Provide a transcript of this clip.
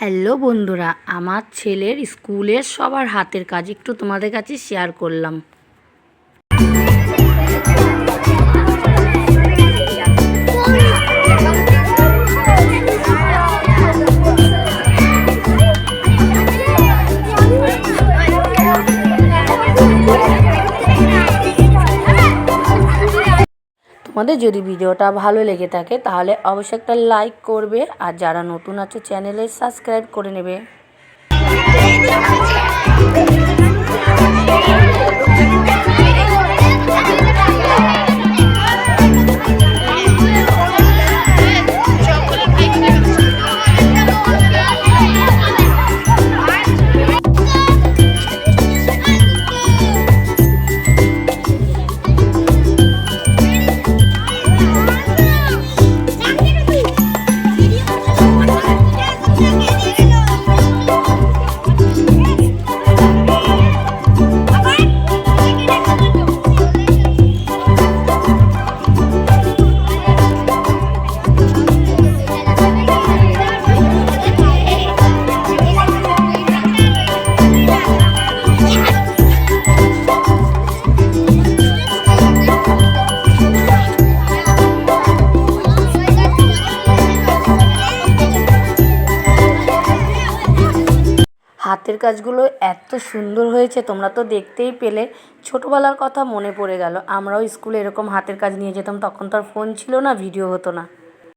Hello বন্ধুরা, আমার ছেলের স্কুলের সবার হাতের কাজ একটু তোমাদের কাছে শেয়ার করলাম। তোমাদের যদি ভিডিওটা ভালো লেগে থাকে তাহলে অবশ্যই একটা লাইক করবে, আর যারা নতুন আছে চ্যানেলে সাবস্ক্রাইব করে নেবে। হাতের কাজগুলো এত সুন্দর হয়েছে, তোমরা তো দেখতেই পেলে। ছোটোবেলার কথা মনে পড়ে গেল। আমরাও স্কুলে এরকম হাতের কাজ নিয়ে যেতাম, তখন তো আর ফোন ছিল না, ভিডিও হতো না।